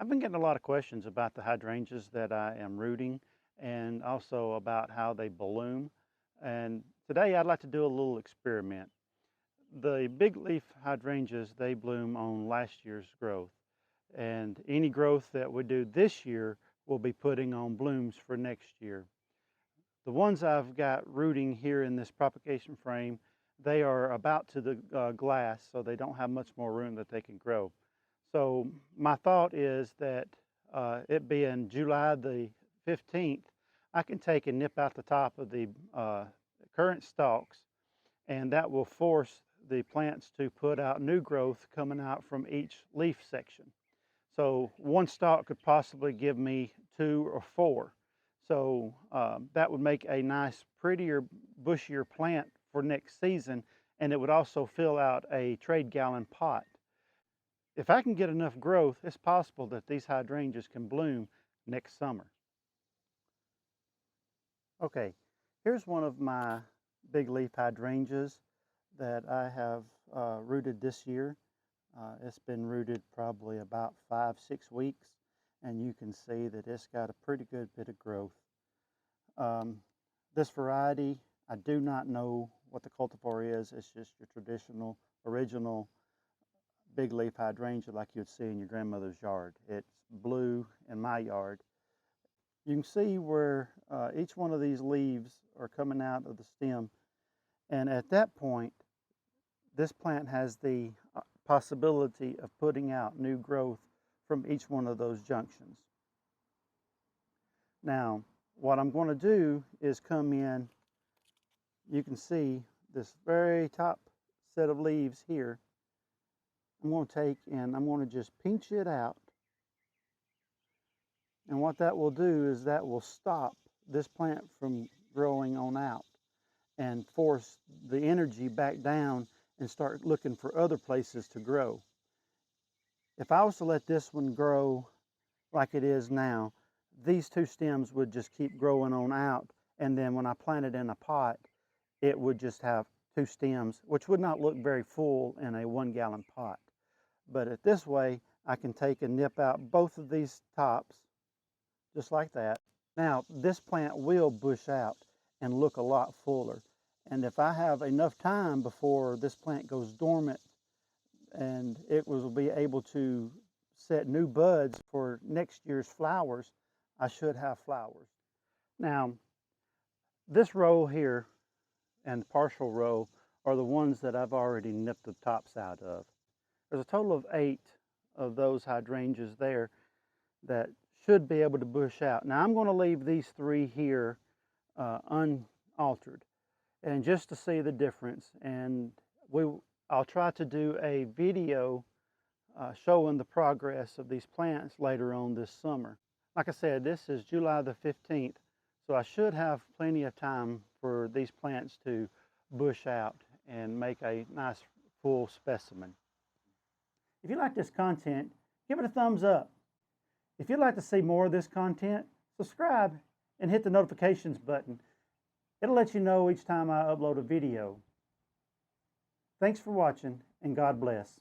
I've been getting a lot of questions about the hydrangeas that I am rooting and also about how they bloom. And today I'd like to do a little experiment. The big leaf hydrangeas, they bloom on last year's growth. And any growth that we do this year will be putting on blooms for next year. The ones I've got rooting here in this propagation frame, they are about to the glass, so they don't have much more room that they can grow. So my thought is that it being July the 15th, I can take and nip out the top of the current stalks, and that will force the plants to put out new growth coming out from each leaf section. So one stalk could possibly give me 2 or 4. So that would make a nice, prettier, bushier plant for next season, and it would also fill out a trade gallon pot. If I can get enough growth, it's possible that these hydrangeas can bloom next summer. Okay, here's one of my big leaf hydrangeas that I have rooted this year. It's been rooted probably about 5-6 weeks, and you can see that it's got a pretty good bit of growth. This variety, I do not know what the cultivar is. It's just your traditional, original big leaf hydrangea like you'd see in your grandmother's yard. It's blue in my yard. You can see where each one of these leaves are coming out of the stem, and at that point this plant has the possibility of putting out new growth from each one of those junctions. Now what I'm going to do is come in, you can see this very top set of leaves here. I'm going to take and I'm going to just pinch it out, and what that will do is that will stop this plant from growing on out and force the energy back down and start looking for other places to grow. If I was to let this one grow like it is now, these 2 stems would just keep growing on out, and then when I plant it in a pot, it would just have 2 stems, which would not look very full in a 1-gallon pot. But at this way, I can take and nip out both of these tops, just like that. Now, this plant will bush out and look a lot fuller. And if I have enough time before this plant goes dormant, and it will be able to set new buds for next year's flowers, I should have flowers. Now, this row here and the partial row are the ones that I've already nipped the tops out of. There's a total of 8 of those hydrangeas there that should be able to bush out. Now I'm going to leave these 3 here unaltered, and just to see the difference, and I'll try to do a video showing the progress of these plants later on this summer. Like I said, this is July the 15th, so I should have plenty of time for these plants to bush out and make a nice full specimen. If you like this content, give it a thumbs up. If you'd like to see more of this content, subscribe and hit the notifications button. It'll let you know each time I upload a video. Thanks for watching, and God bless.